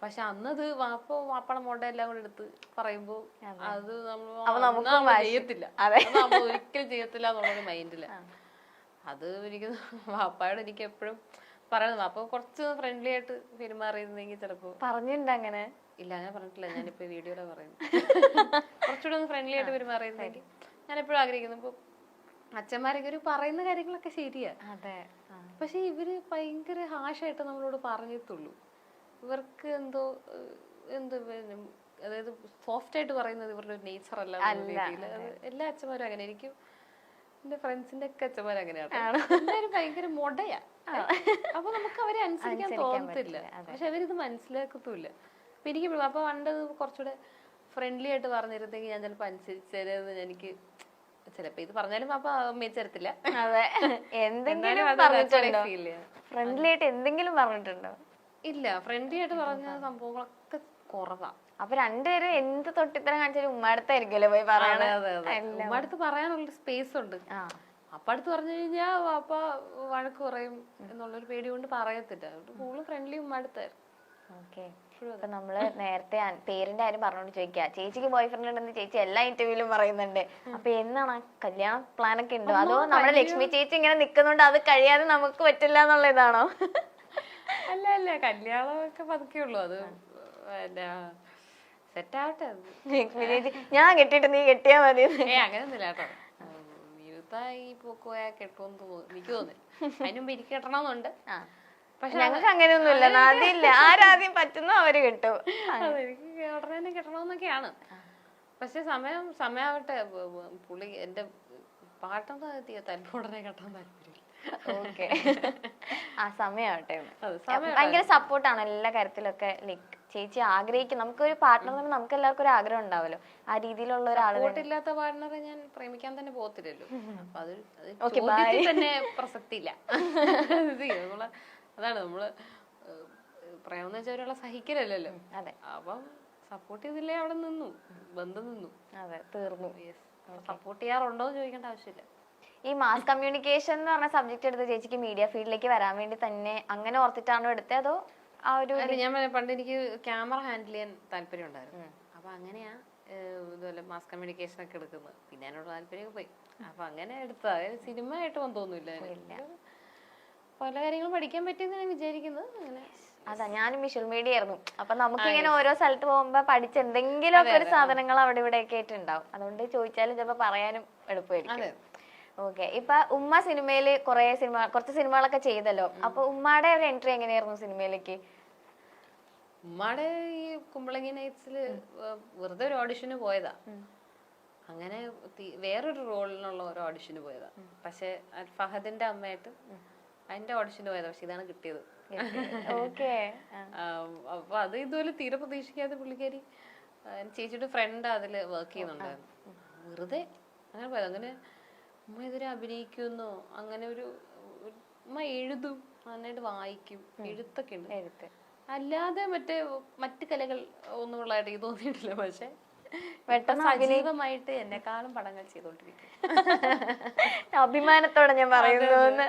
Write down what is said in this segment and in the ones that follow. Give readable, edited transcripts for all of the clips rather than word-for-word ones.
പക്ഷെ അന്നത് വാപ്പള മോഡ എല്ലാം കൂടെ എടുത്ത് പറയുമ്പോ അത് നമുക്ക് ചെയ്യത്തില്ല, നമ്മൾ ഒരിക്കലും ചെയ്യത്തില്ല എന്നുള്ളൊരു മൈൻഡില്ല. അത് എനിക്ക് വാപ്പയോട് എനിക്ക് എപ്പോഴും പറയുന്നത്, അപ്പൊ കുറച്ച് ഫ്രണ്ട്ലി ആയിട്ട് പെരുമാറിയിരുന്നെങ്കിൽ ചിലപ്പോ. പറഞ്ഞിട്ടുണ്ട് അങ്ങനെ? ഇല്ല, അങ്ങനെ പറഞ്ഞിട്ടില്ല. ഞാനിപ്പോ വീഡിയോയിലാണ് പറയുന്നത്. കുറച്ചുകൂടെ ഒന്ന് ഫ്രണ്ട്ലി ആയിട്ട് പെരുമാറിയിരുന്നെങ്കിൽ ഞാൻ എപ്പോഴും ആഗ്രഹിക്കുന്നു. ഇപ്പൊ അച്ഛന്മാരൊക്കെ ഒരു പറയുന്ന കാര്യങ്ങളൊക്കെ ശരിയാ, പക്ഷെ ഇവര് ഭയങ്കര ഹാഷായിട്ട് നമ്മളോട് പറഞ്ഞിട്ടുള്ളൂ. ഇവർക്ക് എന്തോ അതായത് സോഫ്റ്റ് ആയിട്ട് പറയുന്നത് ഇവരുടെ ഒരു നേച്ചർ അല്ല രീതിയിൽ. എല്ലാ അച്ഛന്മാരും അങ്ങനെ. എനിക്കും എന്റെ ഫ്രണ്ട്സിന്റെ ഒക്കെ അച്ഛന്മാരും അങ്ങനെയാണ്. എല്ലാവരും ഭയങ്കര മൊടയാ. അപ്പൊ നമുക്ക് അവരെ അനുസരിക്കാൻ തോന്നത്തില്ല, പക്ഷെ അവരിത് മനസ്സിലാക്കത്തുമില്ല. അപ്പൊ എനിക്ക് അപ്പൊ പണ്ട് കുറച്ചുകൂടെ ഫ്രണ്ട്ലി ആയിട്ട് പറഞ്ഞിരുന്നെങ്കിൽ ഞാൻ ചിലപ്പോ അനുസരിച്ചതെന്ന് എനിക്ക് ചിലപ്പോ. ഇത് പറഞ്ഞാലും അപ്പൊ അമ്മച്ചരത്തില്ല. ഫ്രണ്ട്ലി ആയിട്ട് എന്തെങ്കിലും പറഞ്ഞിട്ടുണ്ടോ? ഇല്ല, ഫ്രണ്ട്ലി ആയിട്ട് പറഞ്ഞ സംഭവങ്ങളൊക്കെ കുറവാ. അപ്പൊ രണ്ടുപേരും എന്ത് തൊട്ടിത്തരം കാണിച്ചാലും ഉമ്മടുത്തായിരിക്കുമല്ലോ പോയി പറയണത്. ഉമ്മടുത്ത് പറയാനുള്ള സ്പേസ് ഉണ്ട്. അപ്പ അടുത്ത് പറഞ്ഞു കഴിഞ്ഞാൽ അപ്പ വഴക്ക് പറയും എന്നുള്ളൊരു പേടി കൊണ്ട് പറയത്തില്ല. കൂടുതൽ ഫ്രണ്ട്ലി ഉമ്മടുത്തായിരുന്നു. ഓക്കെ. ഇപ്പൊ നമ്മള് നേരത്തെ പേരിന്റെ കാര്യം പറഞ്ഞോണ്ട് ചോദിക്കുക, ചേച്ചിക്ക് ബോയ് ഫ്രണ്ട് ഉണ്ടെന്ന് ചേച്ചി എല്ലാ ഇന്റർവ്യൂലും പറയുന്നുണ്ട്. അപ്പൊ എന്നാണ് കല്യാണ പ്ലാനൊക്കെ ഉണ്ടോ? അതോ നമ്മുടെ ലക്ഷ്മി ചേച്ചി ഇങ്ങനെ നിക്കുന്നുണ്ട് അത് കഴിയാതെ നമുക്ക് പറ്റില്ല എന്നുള്ള ഇതാണോ? അല്ല അല്ല, കല്യാണമൊക്കെ പതുക്കെ ഉള്ളു. അത് സെറ്റ് ആവട്ടെ. ഞാൻ കെട്ടിട്ട് നീ കെട്ടിയാ മതി. അങ്ങനെയൊന്നുമില്ല കേട്ടോ. യൂത്തായി പോയാ കെട്ടുമെന്ന് തോന്നുന്നു, എനിക്ക് തോന്നി. അതിനുമ്പ് എനിക്ക് കെട്ടണമെന്നുണ്ട്. പക്ഷെ ഞങ്ങൾക്ക് അങ്ങനെയൊന്നുമില്ല, ആദ്യമില്ല. ആരാദ്യം പറ്റുന്നോ അവര് കിട്ടും. എനിക്ക് ഉടനെ തന്നെ കെട്ടണമെന്നൊക്കെയാണ്. പക്ഷെ സമയാവട്ടെ. പുള്ളി എന്റെ പാട്ടെന്ന് താല്പര്യം ഉടനെ കെട്ടാൻ താല്പര്യമില്ല. ഓക്കെ, ആ സമയാവട്ടെ. ഭയങ്കര സപ്പോർട്ടാണ് എല്ലാ കാര്യത്തിലൊക്കെ. ലൈക്ക് ചേച്ചി ആഗ്രഹിക്കും, നമുക്കൊരു പാർട്ട്ണർ തന്നെ നമുക്ക് എല്ലാവർക്കും ഒരു ആഗ്രഹം ഉണ്ടാവല്ലോ, ആ രീതിയിലുള്ള ഒരാളില്ലാത്ത പാർട്ട്ണറെ ഞാൻ പ്രേമിക്കാൻ തന്നെ പോകത്തില്ലല്ലോ. അപ്പൊ അത് തന്നെ പ്രസക്തിയില്ല. അതാണ് നമ്മള് പ്രേമെന്ന് വെച്ചാൽ ഒരാളെ സഹിക്കലല്ലോ. അതെ. അപ്പം സപ്പോർട്ട് ചെയ്തില്ലേ അവിടെ നിന്നു, ബന്ധം നിന്നു. അതെ, തീർന്നു. സപ്പോർട്ട് ചെയ്യാറുണ്ടോ എന്ന് ചോദിക്കേണ്ട ആവശ്യമില്ല. ഈ മാസ് കമ്മ്യൂണിക്കേഷൻ എന്ന് പറഞ്ഞ സബ്ജക്ട് എടുത്ത ചേച്ചിക്ക് മീഡിയ ഫീൽഡിലേക്ക് വരാൻ വേണ്ടി തന്നെ അങ്ങനെ ഓർത്തിട്ടാണോ എടുത്തത്, അതോ ആ ഒരു? ഞാൻ പണ്ട് എനിക്ക് ക്യാമറ ഹാൻഡിൽ ചെയ്യാൻ താല്പര്യം ഉണ്ടായിരുന്നു. അപ്പൊ അങ്ങനെയാ ഇതുപോലെ മാസ് കമ്മ്യൂണിക്കേഷൻ ഒക്കെ എടുക്കുന്നത്. പിന്നെ എന്നോട് താല്പര്യമൊക്കെ പോയി. അപ്പൊ അങ്ങനെ എടുത്താ സിനിമ ആയിട്ട് തോന്നുന്നില്ല. പല കാര്യങ്ങളും പഠിക്കാൻ പറ്റിയെന്ന് ഞാൻ വിചാരിക്കുന്നത്. അങ്ങനെ അതാ, ഞാനും വിഷ്വൽ മീഡിയ ആയിരുന്നു. അപ്പൊ നമുക്ക് ഇങ്ങനെ ഓരോ സ്ഥലത്ത് പോകുമ്പോ പഠിച്ച എന്തെങ്കിലും ഒക്കെ ഒരു സാധനങ്ങൾ അവിടെ ഇവിടെ ഒക്കെ ആയിട്ട് ഉണ്ടാവും. അതുകൊണ്ട് ചോദിച്ചാലും ചിലപ്പോ പറയാനും എളുപ്പമായിരിക്കും. ഓക്കെ. ഇപ്പൊ ഉമ്മ സിനിമയില് കുറച്ച് സിനിമകളൊക്കെ ചെയ്തല്ലോ. അപ്പൊ ഉമ്മയുടെ ഒരു എൻട്രി എങ്ങനെയായിരുന്നു സിനിമയിലേക്ക്? ഉമ്മയുടെ ഈ കുമ്പളങ്ങി നൈറ്റ്സില് വെറുതെ ഒരു ഓഡിഷന് പോയതാ. അങ്ങനെ വേറൊരു റോളിനുള്ള ഒരു ഓഡിഷന് പോയതാ. പക്ഷെ ഫഹദിന്റെ അമ്മയായിട്ട് അതിന്റെ ഓഡിഷന് പോയതാ. പക്ഷെ ഇതാണ് കിട്ടിയത്. അപ്പൊ അത് ഇതുപോലെ തീരെ പ്രതീക്ഷിക്കാതെ പുള്ളിക്കാരി ചേച്ചിയുടെ ഫ്രണ്ട് അതില് വർക്ക് ചെയ്യുന്നുണ്ടായിരുന്നു. വെറുതെ അങ്ങനെ പോയത്. അങ്ങനെ ഉമ്മ ഇതിനെ അഭിനയിക്കുന്നോ അങ്ങനെ ഒരു ഉമ്മ എഴുതും, നന്നായിട്ട് വായിക്കും, എഴുത്തൊക്കെ ഉണ്ട്. അല്ലാതെ മറ്റു കലകൾ ഒന്നും ഉള്ളതായിട്ട് എനിക്ക് തോന്നിയിട്ടില്ല. പക്ഷെ സജീവമായിട്ട് എന്നെക്കാളും പടങ്ങൾ ചെയ്തോണ്ടിരിക്കും. അഭിമാനത്തോടെ ഞാൻ പറയുന്നു.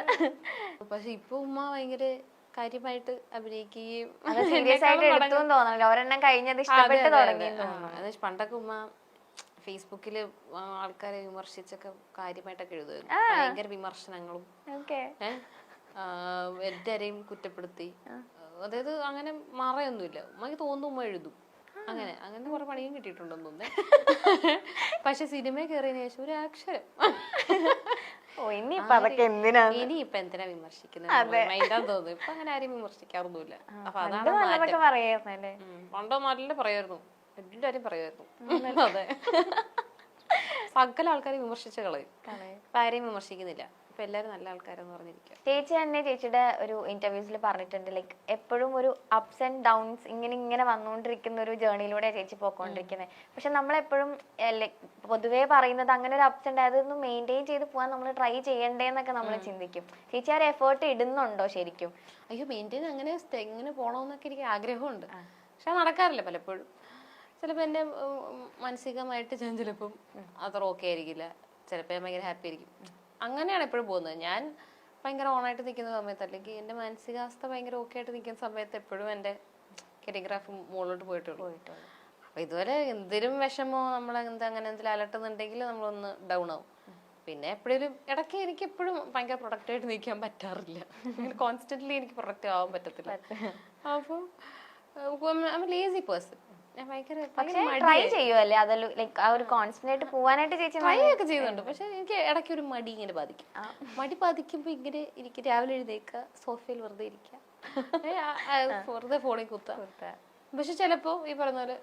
പക്ഷെ ഇപ്പൊ ഉമ്മ ഭയങ്കര കാര്യമായിട്ട് അഭിനയിക്കുകയും പണ്ടൊക്കെ ഉമ്മ ഫേസ്ബുക്കില് ആൾക്കാരെ വിമർശിച്ചൊക്കെ കാര്യമായിട്ടൊക്കെ എഴുതുമായിരുന്നു. ഭയങ്കര വിമർശനങ്ങളും എല്ലാരെയും കുറ്റപ്പെടുത്തി. അതായത് അങ്ങനെ മറയൊന്നുമില്ല. ഉമ്മക്ക് തോന്നുന്നു ഉമ്മ എഴുതും. അങ്ങനെ കുറെ പണിയും കിട്ടിയിട്ടുണ്ടെന്ന് തോന്നുന്നേ. പക്ഷെ സിനിമ കയറിയതിനു ശേഷം ഒരു അക്ഷരം ഇനിയിപ്പൊ എന്തിനാ വിമർശിക്കുന്നത് മൈൻഡാന്ന് തോന്നുന്നു. ഇപ്പൊ അങ്ങനെ ആരെയും വിമർശിക്കാറൊന്നുമില്ല. അപ്പൊ അതാണ് പണ്ടോ നല്ല പറയായിരുന്നു, എല്ലാരും പറയായിരുന്നു. അതെ, സകല ആൾക്കാരെ വിമർശിച്ച കളയും. ഇപ്പൊ ആരെയും വിമർശിക്കുന്നില്ല. ഇപ്പൊ എല്ലാരും നല്ല ആൾക്കാരെന്ന് പറഞ്ഞിരിക്കുക. ചേച്ചി തന്നെ ചേച്ചിയുടെ ഒരു ഇന്റർവ്യൂസിൽ പറഞ്ഞിട്ടുണ്ട്, ലൈക്ക് എപ്പോഴും ഒരു അപ്സ് ആൻഡ് ഡൗൺസ് ഇങ്ങനെ വന്നുകൊണ്ടിരിക്കുന്ന ഒരു ജേർണിയിലൂടെ ചേച്ചി പോയിക്കൊണ്ടിരിക്കുന്നത്. പക്ഷെ നമ്മളെപ്പോഴും ലൈക്ക് പൊതുവേ പറയുന്നത് അങ്ങനെ ഒരു അപ്സ് ഉണ്ട്, അതൊന്ന് മെയിൻറ്റെയിൻ ചെയ്ത് പോകാൻ നമ്മൾ ട്രൈ ചെയ്യണ്ടേന്നൊക്കെ നമ്മൾ ചിന്തിക്കും. ചേച്ചി ആ ഒരു എഫേർട്ട് ഇടുന്നുണ്ടോ ശരിക്കും? അയ്യോ, മെയിൻറ്റെയിൻ എങ്ങനെ പോകണമെന്നൊക്കെ എനിക്ക് ആഗ്രഹമുണ്ട്. പക്ഷെ നടക്കാറില്ല പലപ്പോഴും. ചിലപ്പോൾ എൻ്റെ മാനസികമായിട്ട് ഞാൻ ചിലപ്പം അത്ര ഓക്കെ ആയിരിക്കില്ല, ചിലപ്പോൾ ഞാൻ ഭയങ്കര ഹാപ്പി ആയിരിക്കും. അങ്ങനെയാണ് എപ്പോഴും പോകുന്നത്. ഞാൻ ഭയങ്കര ഓണായിട്ട് നിൽക്കുന്ന സമയത്ത്, അല്ലെങ്കിൽ എൻ്റെ മാനസികാവസ്ഥ ഭയങ്കര ഓക്കെ ആയിട്ട് നിൽക്കുന്ന സമയത്ത് എപ്പോഴും എൻ്റെ കരിയോഗ്രാഫ് മുകളിലോട്ട് പോയിട്ടുള്ളൂ. അപ്പൊ ഇതുവരെ എന്തെങ്കിലും വിഷമോ നമ്മളെ അങ്ങനെ എന്തെങ്കിലും അലട്ടുന്നുണ്ടെങ്കിൽ നമ്മളൊന്ന് ഡൗൺ ആവും. പിന്നെ എപ്പോഴും ഇടയ്ക്ക് എനിക്ക് എപ്പോഴും ഭയങ്കര പ്രൊഡക്റ്റായിട്ട് നിൽക്കാൻ പറ്റാറില്ല. കോൺസ്റ്റന്റ്ലി എനിക്ക് പ്രൊഡക്റ്റ് ആവാൻ പറ്റത്തില്ല. അപ്പം ലേസി പേഴ്സൺ. ട്രൈ ചെയ്യുമല്ലേ അതല്ല ലൈക്ക് ആ ഒരു കോൺസ്റ്റന്റ് ആയിട്ട് പോവാനായിട്ട് ചേച്ചി ട്രൈ ഒക്കെ ചെയ്യുന്നുണ്ട്. പക്ഷെ എനിക്ക് ഇടയ്ക്ക് ഒരു മടി ഇങ്ങനെ ബാധിക്കും. മടി ബാധിക്കുമ്പോ ഇങ്ങനെ എനിക്ക് രാവിലെ എഴുന്നേക്കുക, സോഫയിൽ വെറുതെ ഇരിക്കുക, വെറുതെ ഫോണിൽ കുത്താം. പക്ഷെ ചിലപ്പോ ഈ പറഞ്ഞ പോലെ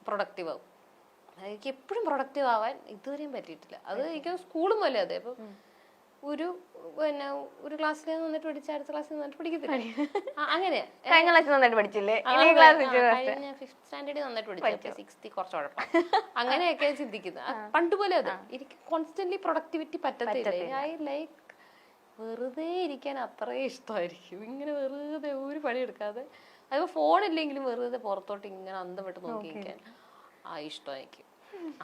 പ്രൊഡക്റ്റീവ് ആവും. എനിക്ക് എപ്പോഴും പ്രൊഡക്റ്റീവ് ആവാൻ ഇതുവരെയും പറ്റിയിട്ടില്ല. അത് എനിക്ക് സ്കൂളും പോലെ അതെ. അപ്പൊ ഒരു ക്ലാസ്സിൽ നിന്നിട്ട് പഠിച്ച അടുത്ത ക്ലാസ്സിൽ നിന്നിട്ട് പഠിക്കത്തില്ല. അങ്ങനെ കഴിഞ്ഞ ക്ലാസ്സിൽ നന്നായിട്ട് പഠിച്ചില്ലേ, കഴിഞ്ഞ 5th സ്റ്റാൻഡേർഡിൽ നന്നായിട്ട് പഠിച്ചു, 6th കുറച്ച് കുഴപ്പം. അങ്ങനെയൊക്കെ ചിന്തിക്കുന്നത് പണ്ട് പോലെ അത്. എനിക്ക് കോൺസ്റ്റന്റ്ലി പ്രൊഡക്ടിവിറ്റി പറ്റത്തില്ല. ഐ ലൈക്ക് വെറുതെ ഇരിക്കാൻ അത്രയും ഇഷ്ടമായിരിക്കും. ഇങ്ങനെ വെറുതെ ഒരു പണി എടുക്കാതെ, അതിപ്പോ ഫോണില്ലെങ്കിലും വെറുതെ പുറത്തോട്ട് ഇങ്ങനെ അന്തം വിട്ട് നോക്കിയിരിക്കാൻ ഇഷ്ടമായിരിക്കും.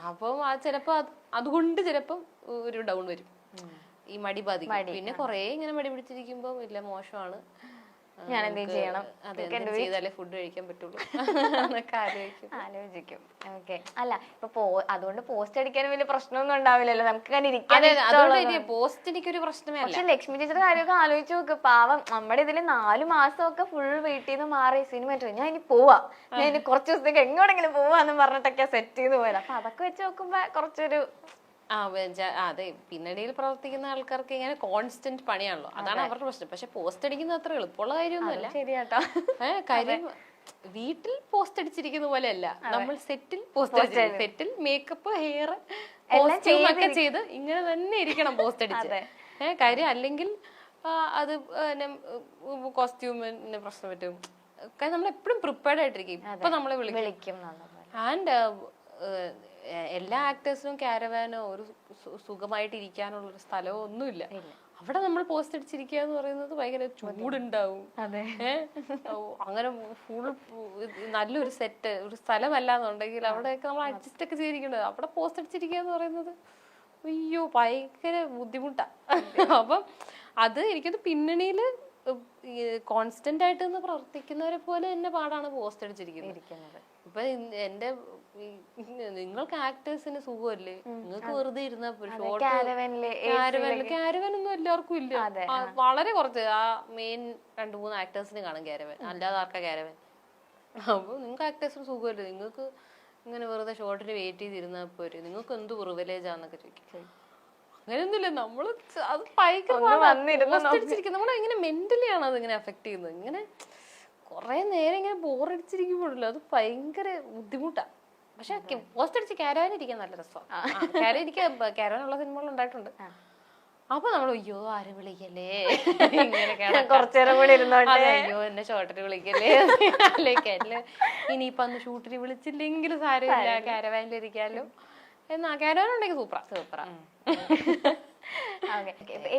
അപ്പം ചിലപ്പോ അതുകൊണ്ട് ചിലപ്പം ഒരു ഡൗൺ വരും, ഈ മടി ബാധിക്കും. പിന്നെ കൊറേ ഇങ്ങനെ മടി പിടിച്ചിരിക്കുമ്പോ ഇല്ല മോശമാണ്, ഞാൻ എന്തെങ്കിലും ചെയ്യണം, ചെയ്താലേ ഫുഡ് കഴിക്കാൻ പറ്റുള്ളൂ എന്നൊക്കെ ആലോചിക്കും. ഓക്കെ. അല്ല ഇപ്പൊ അതുകൊണ്ട് പോസ്റ്റ് അടിക്കാനും വലിയ പ്രശ്നമൊന്നും ഉണ്ടാവില്ലല്ലോ, നമുക്ക് പോസ്റ്റ് എനിക്കൊരു പ്രശ്നമേ. പക്ഷെ ലക്ഷ്മി ചേച്ചിയുടെ കാര്യമൊക്കെ ആലോചിച്ച് നോക്ക്. പാവം നമ്മുടെ ഇതില് 4 മാസമൊക്കെ ഫുൾ വീട്ടിൽ നിന്ന് മാറി സിനിമ ഞാൻ ഇനി പോവാ, ഞാൻ ഇനി കുറച്ച് ദിവസത്തേക്ക് എങ്ങോട്ടെങ്കിലും പോവാന്ന് പറഞ്ഞിട്ടൊക്കെ സെറ്റ് ചെയ്ത് പോയത്. അപ്പൊ അതൊക്കെ വെച്ച് നോക്കുമ്പോ കുറച്ചൊരു അതെ. പിന്നണിയിൽ പ്രവർത്തിക്കുന്ന ആൾക്കാർക്ക് ഇങ്ങനെ കോൺസ്റ്റന്റ് പണിയാണല്ലോ, അതാണ് അവരുടെ പ്രശ്നം. പക്ഷെ പോസ്റ്റ് അടിക്കുന്നത് അത്ര എളുപ്പമുള്ള കാര്യമൊന്നുമല്ല. ശരിയാട്ടോ. കാര്യം വീട്ടിൽ പോസ്റ്റ് അടിച്ചിരിക്കുന്ന പോലെയല്ല, നമ്മൾ സെറ്റിൽ പോസ്റ്റ് അടിച്ചിരിക്കും. സെറ്റിൽ മേക്കപ്പ്, ഹെയർ, കോസ്റ്റ്യൂം ഒക്കെ ചെയ്ത് ഇങ്ങനെ തന്നെ ഇരിക്കണം പോസ്റ്റ് അടിച്ച്. കാര്യം അല്ലെങ്കിൽ അത് കോസ്റ്റ്യൂമിന് പ്രശ്നം പറ്റും. കാര്യം നമ്മൾ എപ്പോഴും പ്രിപ്പയർഡ് ആയിട്ടിരിക്കും. ഇപ്പൊ നമ്മളെ വിളിക്കും. ആൻഡ് എല്ലാ ആക്ടേഴ്സിനും ക്യാരവാനോ ഒരു സുഖമായിട്ട് ഇരിക്കാനുള്ള ഒരു സ്ഥലമോ ഒന്നുമില്ല. അവിടെ നമ്മൾ പോസ്റ്റ് അടിച്ചിരിക്കുക എന്ന് പറയുന്നത് ഭയങ്കര ചൂടുണ്ടാവും. അങ്ങനെ ഫുൾ നല്ലൊരു സെറ്റ് ഒരു സ്ഥലമല്ല എന്നുണ്ടെങ്കിൽ അവിടെയൊക്കെ നമ്മൾ അഡ്ജസ്റ്റ് ഒക്കെ ചെയ്തിരിക്കേണ്ടത്. അവിടെ പോസ്റ്റ് അടിച്ചിരിക്കുക എന്ന് പറയുന്നത് അയ്യോ ഭയങ്കര ബുദ്ധിമുട്ടാ. അപ്പം അത് എനിക്കത് പിന്നണിയില് കോൺസ്റ്റന്റ് ആയിട്ട് പ്രവർത്തിക്കുന്നവരെ പോലെ തന്നെ പാടാണ് പോസ്റ്റ് അടിച്ചിരിക്കുന്നത്. ഇപ്പൊ എന്റെ നിങ്ങൾക്ക് ആക്ടേഴ്സിന് സുഖമല്ലേ, നിങ്ങൾക്ക് വെറുതെ ഇരുന്ന ക്യാരവനൊന്നും എല്ലാവർക്കും ഇല്ല. വളരെ കുറച്ച് ആ മെയിൻ 2-3 ആക്ടേഴ്സിന് കാണും ക്യാരവൻ, അല്ലാതെ ആർക്കാ ക്യാരവൻ. അപ്പൊ നിങ്ങൾക്ക് ആക്ടേഴ്സിന് സുഖമല്ലേ, നിങ്ങൾക്ക് ഇങ്ങനെ വെറുതെ ഷോട്ടിന് വെയിറ്റ് ചെയ്തിരുന്നാ പോരെ, നിങ്ങൾക്ക് എന്ത് പ്രിവിലേജാന്നൊക്കെ ചോദിക്കും. അങ്ങനെയൊന്നുമില്ല. നമ്മള് അത് ഭയങ്കര നമ്മളെങ്ങനെ മെന്റലി ആണ് അത് ഇങ്ങനെ എഫക്ട് ചെയ്യുന്നത്. ഇങ്ങനെ കൊറേ നേരം ഇങ്ങനെ ബോറടിച്ചിരിക്കുമ്പോഴല്ലോ അത് ഭയങ്കര ബുദ്ധിമുട്ടാ. പക്ഷെ പോസ്റ്റ് അടിച്ച് ക്യാരവാൻ ഇരിക്കാൻ നല്ല രസമാണ്. ക്യാരവാനുള്ള സിനിമകൾ ഉണ്ടായിട്ടുണ്ട്. അപ്പൊ നമ്മൾ അയ്യോ ആരും വിളിക്കല്ലേ, ഇങ്ങനെ കുറച്ചേരം കൂടി ഇരുന്നോട്ടെ, അയ്യോ എന്നെ ഷോട്ടിന് വിളിക്കല്ലേ, അല്ലെ ഇനിയിപ്പൊ അന്ന് ഷൂട്ടിന് വിളിച്ചില്ലെങ്കിലും സാരമില്ല ക്യാരവാനിലിരിക്കാലോ എന്നാ. ക്യാരവാൻ ഉണ്ടെങ്കിൽ സൂപ്പറാ.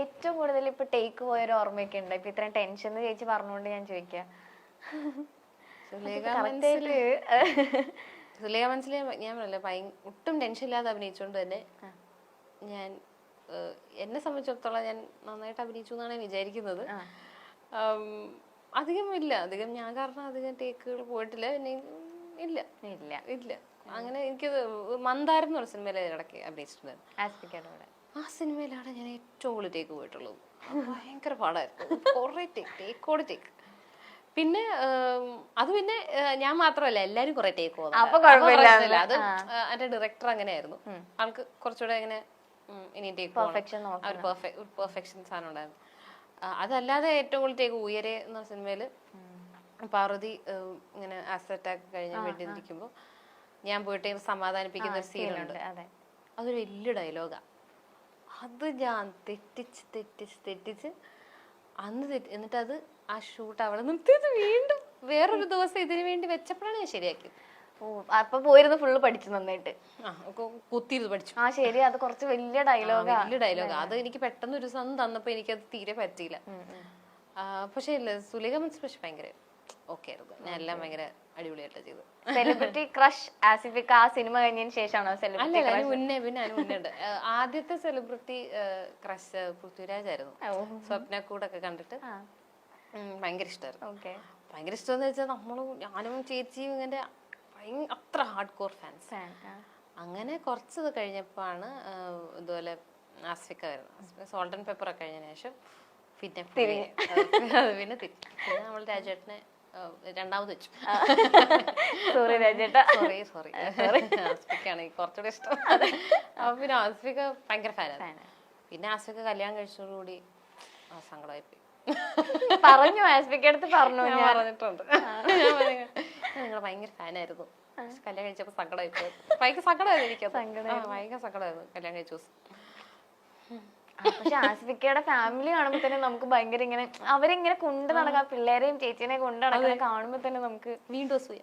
ഏറ്റവും കൂടുതൽ ഇപ്പൊ ടേക്ക് പോയൊരു ഓർമ്മയൊക്കെ ഉണ്ട് ഇപ്പൊ ഇത്രയും ടെൻഷൻ ചേച്ചി പറഞ്ഞുകൊണ്ട് ഞാൻ ചോദിക്കാം. സുലേഖ മനസ്സിലെ ഞാൻ പറയല്ലേ ഒട്ടും ടെൻഷൻ ഇല്ലാതെ അഭിനയിച്ചോണ്ട് തന്നെ ഞാൻ എന്നെ സംബന്ധിച്ചിടത്തോളം ഞാൻ നന്നായിട്ട് അഭിനയിച്ചു എന്നാണ് വിചാരിക്കുന്നത്. അധികം ഞാൻ കാരണം അധികം ടേക്കുകൾ പോയിട്ടില്ല. ഇല്ല അങ്ങനെ എനിക്ക് മന്ദാരം എന്ന് പറഞ്ഞ സിനിമയിലെ ഇടയ്ക്ക് അഭിനയിച്ചിട്ടുണ്ടായിരുന്നു. ആ സിനിമയിലാണ് ഞാൻ ഏറ്റവും കൂടുതൽ ടേക്ക് പോയിട്ടുള്ളത്. ഭയങ്കര പാടായിരുന്നു, കുറെ ടേക്ക്. പിന്നെ അത് പിന്നെ ഞാൻ മാത്രമല്ല എല്ലാരും കുറെ ടേക്ക് പോകുന്നത്. അത് എന്റെ ഡയറക്ടർ അങ്ങനെയായിരുന്നു. ആൾക്ക് കുറച്ചുകൂടെ ഇങ്ങനെ ഇനി ടേക്ക് പെർഫെക്ഷൻ സാധനം ഉണ്ടായിരുന്നു. അതല്ലാതെ ഏറ്റവും കൂടുതൽ ടേക്ക് ഉയരെ എന്ന സിനിമയില് പാർവതി ഇങ്ങനെ ആസിഡ് അറ്റാക്ക് കഴിഞ്ഞ് വീട്ടിലിരിക്കുമ്പോ ഞാൻ പോയിട്ട് സമാധാനിപ്പിക്കുന്ന ഒരു സീനുണ്ട്. അതൊരു വലിയ ഡയലോഗാ. അത് ഞാൻ തെറ്റിച്ച് എന്നിട്ട് അത് ആ ഷൂട്ട് അവിടെ നിർത്തിയത് വീണ്ടും വേറൊരു ദിവസം ഇതിനു വേണ്ടി വെച്ചപ്പോഴാണ് ഞാൻ ശരിയാക്കിയത്. അപ്പൊ പോയിരുന്നു ഫുള്ള് പഠിച്ചു നന്നായിട്ട് കുത്തിയത് പഠിച്ചു. ശരി, അത് കുറച്ച് വലിയ ഡയലോഗാ. അത് എനിക്ക് പെട്ടെന്ന് ഒരു ദിവസം തന്നപ്പോ എനിക്കത് തീരെ പറ്റിയില്ല. പക്ഷെ ഇല്ല, സുലേഖ മനസ്സിൽ പക്ഷെ ഭയങ്കര ഓക്കെ ആയിരുന്നു. ഞാൻ എല്ലാം ഭയങ്കര അടിപൊളിയായിട്ട് ചെയ്തു. സെലിബ്രിറ്റി ക്രഷ് ആസിഫിക്ക് ആ സിനിമ കഴിഞ്ഞതിന് ശേഷമാണോ? മുന്നേ ഉണ്ട്. ആദ്യത്തെ സെലിബ്രിറ്റി ക്രഷ് പൃഥ്വിരാജ് ആയിരുന്നു. സ്വപ്ന കൂടൊക്കെ കണ്ടിട്ട് ഭയങ്കര ഇഷ്ടമായിരുന്നു. ഭയങ്കര ഇഷ്ടമെന്ന് വെച്ചാൽ ഞാനും ചേച്ചിയും ഇങ്ങനെ അത്ര ഹാർഡ് കോർ ഫാൻസ്. അങ്ങനെ കുറച്ചത് കഴിഞ്ഞപ്പോഴാണ് ഇതുപോലെ ആസ്ഫിക്ക വരുന്നത്. സോൾട്ട് ആൻഡ് പെപ്പർ ഒക്കെ കഴിഞ്ഞതിന് ശേഷം പിന്നെ പിന്നെ നമ്മൾ രാജേട്ടനെ രണ്ടാമത് വെച്ചു. സോറി രാജേട്ടാ, സോറി ആസ്ഫിക്കാണ് കുറച്ചുകൂടെ ഇഷ്ടം. അപ്പൊ പിന്നെ ആസ്ഫിക്ക ഭയങ്കര ഫാനാണ്. പിന്നെ ആസ്ഫിക്ക കല്യാണം കഴിച്ചതോടുകൂടി സങ്കടമായിപ്പോയി. പറഞ്ഞു ആസ്ഫിക്കടുത്ത് പറഞ്ഞു, ഞാൻ പറഞ്ഞിട്ടുണ്ട്. നിങ്ങൾ ഭയങ്കര ഫാനായിരുന്നു, കല്യാണം കഴിച്ചപ്പോ സങ്കടമായിപ്പോയി. ഭയങ്കര സങ്കടമായിരുന്നു എനിക്കത്. ഭയങ്കര സങ്കടമായിരുന്നു കല്യാണം കഴിച്ച ദിവസം. പക്ഷെ ആസ്ഫിക്കയുടെ ഫാമിലി കാണുമ്പോ തന്നെ നമുക്ക് ഭയങ്കര ഇങ്ങനെ അവരിങ്ങനെ കൊണ്ട് നടക്കാം, പിള്ളേരെയും ചേച്ചീനെ കൊണ്ട് നടക്കാൻ കാണുമ്പോ തന്നെ നമുക്ക് വീണ്ടും അസൂയ.